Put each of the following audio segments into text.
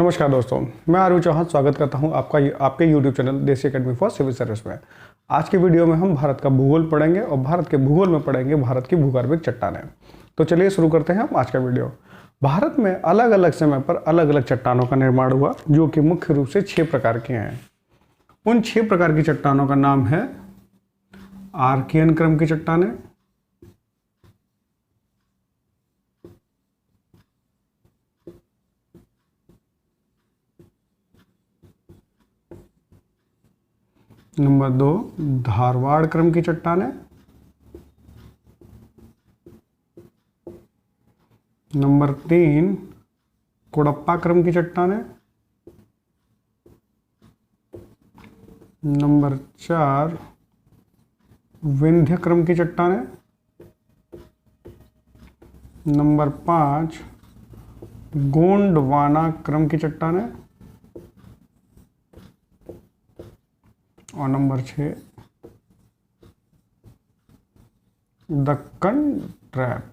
नमस्कार दोस्तों, मैं आर्यू चौहान स्वागत करता हूं आपके YouTube चैनल देसी एकेडमी फॉर सिविल सर्विस में। आज की वीडियो में हम भारत का भूगोल पढ़ेंगे और भारत के भूगोल में पढ़ेंगे भारत की भूगर्भिक चट्टानें। तो चलिए शुरू करते हैं हम आज का वीडियो। भारत में अलग अलग समय पर अलग अलग चट्टानों का निर्माण हुआ, जो कि मुख्य रूप से 6 प्रकार के हैं। उन 6 प्रकार की चट्टानों का नाम है आर्कियन क्रम की चट्टानें, नंबर 2 धारवाड़ क्रम की चट्टानें, नंबर 3 कुड़प्पा क्रम की चट्टानें, नंबर 4 विंध्य क्रम की चट्टानें, नंबर 5 गोंडवाना क्रम की चट्टानें और नंबर 6 दक्कन ट्रैप।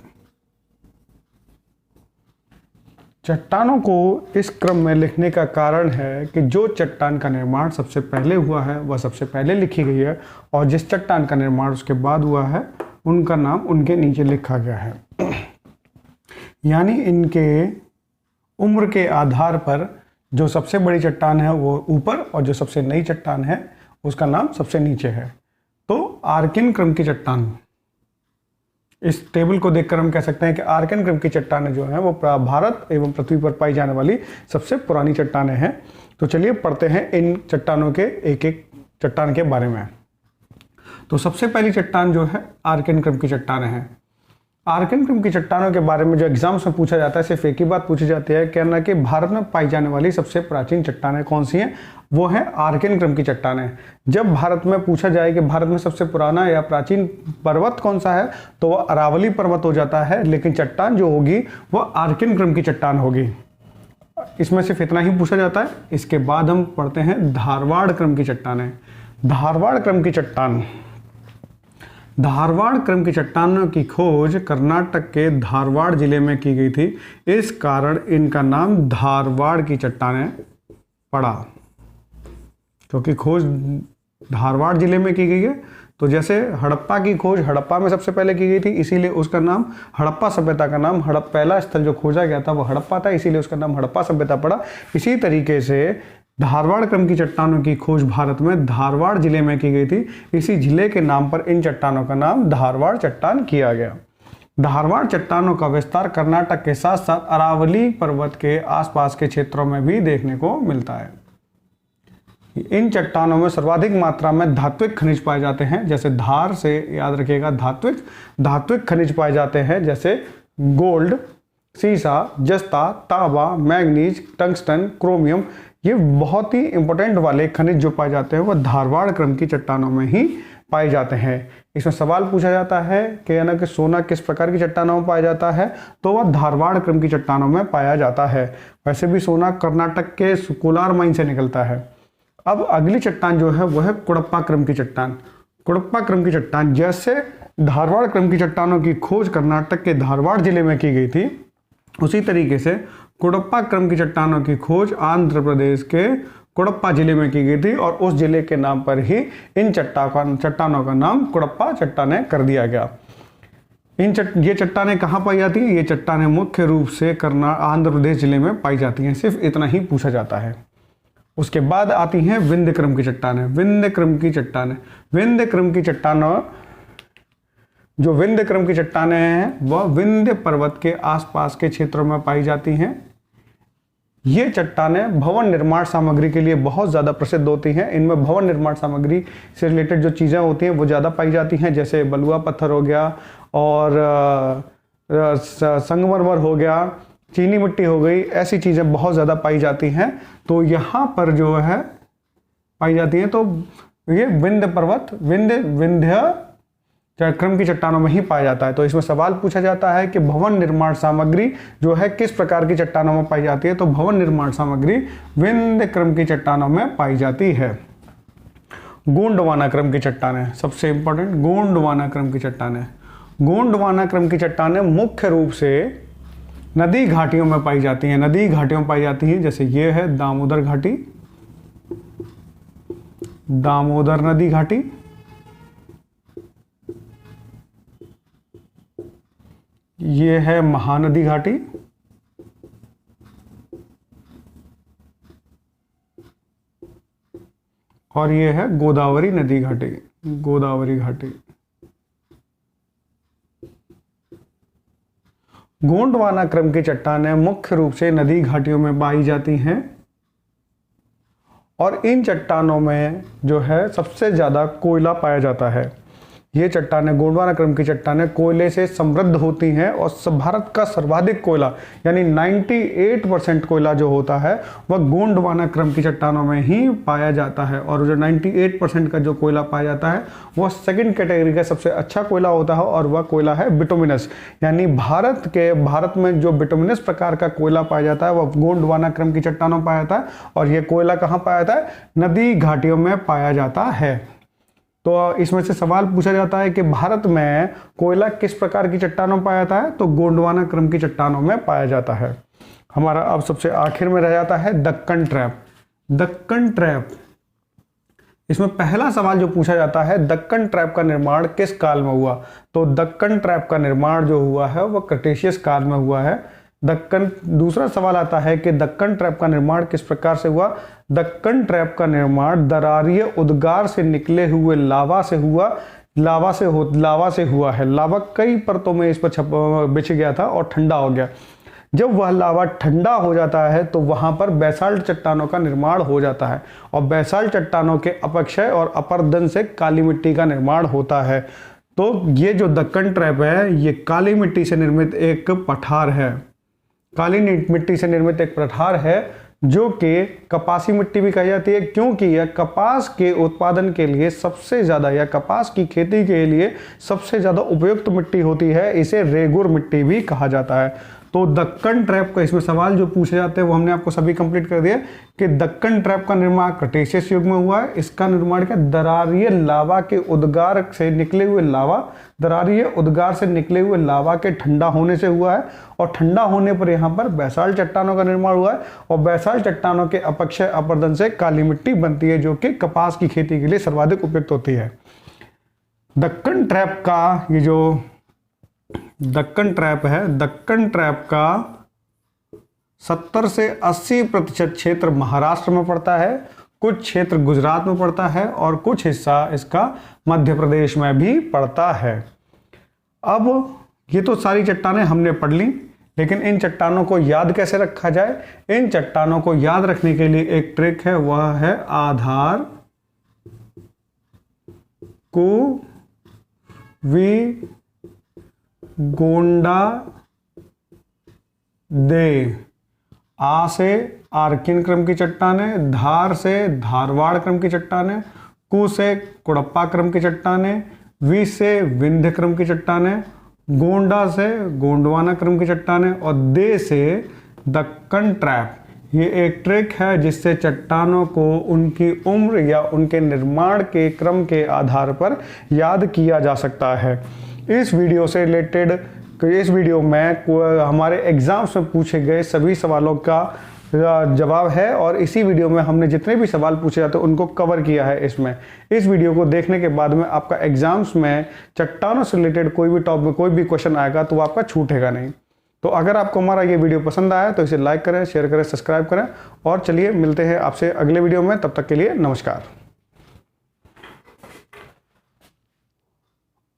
चट्टानों को इस क्रम में लिखने का कारण है कि जो चट्टान का निर्माण सबसे पहले हुआ है वह सबसे पहले लिखी गई है, और जिस चट्टान का निर्माण उसके बाद हुआ है उनका नाम उनके नीचे लिखा गया है। यानी इनके उम्र के आधार पर जो सबसे बड़ी चट्टान है वो ऊपर और जो सबसे नई चट्टान है उसका नाम सबसे नीचे है। तो आर्कियन क्रम की चट्टान, इस टेबल को देखकर हम कह सकते हैं कि आर्कियन क्रम की चट्टानें जो हैं वो भारत एवं पृथ्वी पर पाई जाने वाली सबसे पुरानी चट्टानें हैं। तो चलिए पढ़ते हैं इन चट्टानों के एक एक चट्टान के बारे में। तो सबसे पहली चट्टान जो है आर्कियन क्रम की चट्टानें हैं। आर्कियन क्रम की चट्टानों के बारे में जो एग्जाम्स में पूछा जाता है सिर्फ एक ही बात पूछी जाती है, कहना कि भारत में पाई जाने वाली सबसे प्राचीन चट्टानें कौन सी हैं, वो है आर्कियन क्रम की चट्टानें। जब भारत में पूछा जाए कि भारत में सबसे पुराना या प्राचीन पर्वत कौन सा है तो वह अरावली पर्वत हो जाता है, लेकिन चट्टान जो होगी वह आर्कियन क्रम की चट्टान होगी। इसमें सिर्फ इतना ही पूछा जाता है। इसके बाद हम पढ़ते हैं धारवाड़ क्रम की चट्टानें। धारवाड़ क्रम की चट्टान, धारवाड़ क्रम की चट्टानों की खोज कर्नाटक के धारवाड़ जिले में की गई थी, इस कारण इनका नाम धारवाड़ की चट्टानें पड़ा, क्योंकि खोज धारवाड़ जिले में की गई है। तो जैसे हड़प्पा की खोज हड़प्पा में सबसे पहले की गई थी, इसीलिए उसका नाम हड़प्पा सभ्यता का नाम पहला स्थल जो खोजा गया था वो हड़प्पा था, इसीलिए उसका नाम हड़प्पा सभ्यता पड़ा। इसी तरीके से धारवाड़ क्रम की चट्टानों की खोज भारत में धारवाड़ जिले में की गई थी, इसी जिले के नाम पर इन चट्टानों का नाम धारवाड़ चट्टान किया गया। धारवाड़ चट्टानों का विस्तार कर्नाटक के साथ साथ अरावली पर्वत के आसपास के क्षेत्रों में भी देखने को मिलता है। इन चट्टानों में सर्वाधिक मात्रा में धात्विक खनिज पाए जाते हैं, जैसे धार से याद रखिएगा धात्विक खनिज पाए जाते हैं, जैसे गोल्ड, सीसा, जस्ता, तांबा, मैग्नीज, टंगस्टन, क्रोमियम। ये बहुत ही इंपॉर्टेंट वाले खनिज जो पाए जाते हैं वह धारवाड़ क्रम की चट्टानों में ही पाए जाते हैं। इसमें सवाल पूछा जाता है कि सोना किस प्रकार की चट्टानों में पाया जाता है, तो वह धारवाड़ क्रम की चट्टानों में पाया जाता है। वैसे भी सोना कर्नाटक के कोलार माइन से निकलता है। अब अगली चट्टान जो है वह है कुड़प्पा क्रम की चट्टान। कुड़प्पा क्रम की चट्टान, जैसे धारवाड़ क्रम की चट्टानों की खोज कर्नाटक के धारवाड़ जिले में की गई थी, उसी तरीके से कुड़प्पा क्रम की चट्टानों की खोज आंध्र प्रदेश के कुड़प्पा जिले में की गई थी, और उस जिले के नाम पर ही इन चट्टानों का नाम कुड़प्पा चट्टानें कर दिया गया। ये चट्टानें कहाँ पाई जाती हैं? ये चट्टानें मुख्य रूप से आंध्र प्रदेश जिले में पाई जाती हैं। सिर्फ इतना ही पूछा जाता है। उसके बाद आती हैं विंध्य क्रम की चट्टानें। विंध्य क्रम की चट्टानें, जो विंध्य क्रम की चट्टानें हैं वह विंध्य पर्वत के आसपास के क्षेत्रों में पाई जाती हैं। ये चट्टानें भवन निर्माण सामग्री के लिए बहुत ज़्यादा प्रसिद्ध होती हैं। इनमें भवन निर्माण सामग्री से रिलेटेड जो चीज़ें होती हैं वो ज़्यादा पाई जाती हैं, जैसे बलुआ पत्थर हो गया और संगमरमर हो गया, चीनी मिट्टी हो गई, ऐसी चीज़ें बहुत ज़्यादा पाई जाती हैं। तो यहाँ पर जो है पाई जाती हैं, तो ये विंध्य क्रम की चट्टानों में ही पाया जाता है। तो इसमें सवाल पूछा जाता है कि भवन निर्माण सामग्री जो है किस प्रकार की चट्टानों में पाई जाती है, तो भवन निर्माण सामग्री विंध्य क्रम की चट्टानों में पाई जाती है। गोंडवाना क्रम की चट्टानें, सबसे इंपॉर्टेंट गोंडवाना क्रम की चट्टानें। गोंडवाना क्रम की चट्टानें मुख्य रूप से नदी घाटियों में पाई जाती हैं, नदी घाटियों में पाई जाती हैं। जैसे ये है दामोदर घाटी, दामोदर नदी घाटी, ये है महानदी घाटी, और ये है गोदावरी नदी घाटी, गोदावरी घाटी। गोंडवाना क्रम की चट्टानें मुख्य रूप से नदी घाटियों में पाई जाती हैं और इन चट्टानों में जो है सबसे ज़्यादा कोयला पाया जाता है। ये चट्टानें, गोंडवाना क्रम की चट्टानें कोयले से समृद्ध होती हैं और भारत का सर्वाधिक कोयला यानी 98% कोयला जो होता है वह गोंडवाना क्रम की चट्टानों में ही पाया जाता है। और जो 98% का जो कोयला पाया जाता है वह सेकंड कैटेगरी का सबसे अच्छा कोयला होता है और वह कोयला है बिटुमिनस, यानी भारत में जो बिटुमिनस प्रकार का कोयला पाया जाता है वह गोंडवाना क्रम की चट्टानों में पाया जाता है। और यह कोयला कहाँ पाया जाता है? नदी घाटियों में पाया जाता है। तो इसमें से सवाल पूछा जाता है कि भारत में कोयला किस प्रकार की चट्टानों में पाया जाता है? तो गोंडवाना क्रम की चट्टानों में पाया जाता है। हमारा अब सबसे आखिर में रह जाता है दक्कन ट्रैप। दक्कन ट्रैप, इसमें पहला सवाल जो पूछा जाता है, दक्कन ट्रैप का निर्माण किस काल में हुआ? तो दक्कन ट्रैप का निर्माण जो हुआ है वह क्रेटेशियस काल में हुआ है। दूसरा सवाल आता है कि दक्कन ट्रैप का निर्माण किस प्रकार से हुआ? दक्कन ट्रैप का निर्माण दरारीय उद्गार से निकले हुए लावा से हुआ, लावा से हुआ है। लावा कई परतों में इस पर बिछ गया था और ठंडा हो गया। जब वह लावा ठंडा हो जाता है तो वहां पर बेसाल्ट चट्टानों का निर्माण हो जाता है और बेसाल्ट चट्टानों के अपक्षय और अपरदन से काली मिट्टी का निर्माण होता है। तो ये जो दक्कन ट्रैप है ये काली मिट्टी से निर्मित एक पठार है, काली मिट्टी से निर्मित एक पठार है जो कि कपासी मिट्टी भी कही जाती है, क्योंकि यह कपास के उत्पादन के लिए सबसे ज़्यादा या कपास की खेती के लिए सबसे ज़्यादा उपयुक्त मिट्टी होती है। इसे रेगुर मिट्टी भी कहा जाता है। तो दक्कन ट्रैप का इसमें सवाल जो पूछे जाते हैं वो हमने आपको सभी कंप्लीट कर दिया कि दक्कन ट्रैप का निर्माण क्रेटेशियस युग में हुआ है। इसका निर्माण क्या? दरारीय लावा के उद्गार से निकले हुए लावा, दरारीय उद्गार से निकले हुए लावा के ठंडा होने से हुआ है और ठंडा होने पर यहाँ पर बेसाल्ट चट्टानों का निर्माण हुआ है और बेसाल्ट चट्टानों के अपक्षय अपरदन से काली मिट्टी बनती है जो कि कपास की खेती के लिए सर्वाधिक उपयुक्त होती है। दक्कन ट्रैप का ये जो दक्कन ट्रैप है, दक्कन ट्रैप का 70 से 80% क्षेत्र महाराष्ट्र में पड़ता है, कुछ क्षेत्र गुजरात में पड़ता है और कुछ हिस्सा इसका मध्य प्रदेश में भी पड़ता है। अब ये तो सारी चट्टानें हमने पढ़ ली, लेकिन इन चट्टानों को याद कैसे रखा जाए? इन चट्टानों को याद रखने के लिए एक ट्रिक है, वह है आधार को वी गोंडा दे। आ से आर्किन क्रम की चट्टानें, धार से धारवाड़ क्रम की चट्टानें, कु से कुड़प्पा क्रम की चट्टानें, वी से विंध्य क्रम की चट्टानें, गोंडा से गोंडवाना क्रम की चट्टानें और दे से दक्कन ट्रैप। ये एक ट्रिक है जिससे चट्टानों को उनकी उम्र या उनके निर्माण के क्रम के आधार पर याद किया जा सकता है। इस वीडियो से रिलेटेड, इस वीडियो में हमारे एग्जाम्स में पूछे गए सभी सवालों का जवाब है और इसी वीडियो में हमने जितने भी सवाल पूछे जाते हैं उनको कवर किया है। इसमें इस वीडियो को देखने के बाद में आपका एग्जाम्स में चट्टानों से रिलेटेड कोई भी टॉपिक में कोई भी क्वेश्चन आएगा तो आपका छूटेगा नहीं। तो अगर आपको हमारा ये वीडियो पसंद आया तो इसे लाइक करें, शेयर करें, सब्सक्राइब करें और चलिए मिलते हैं आपसे अगले वीडियो में। तब तक के लिए नमस्कार।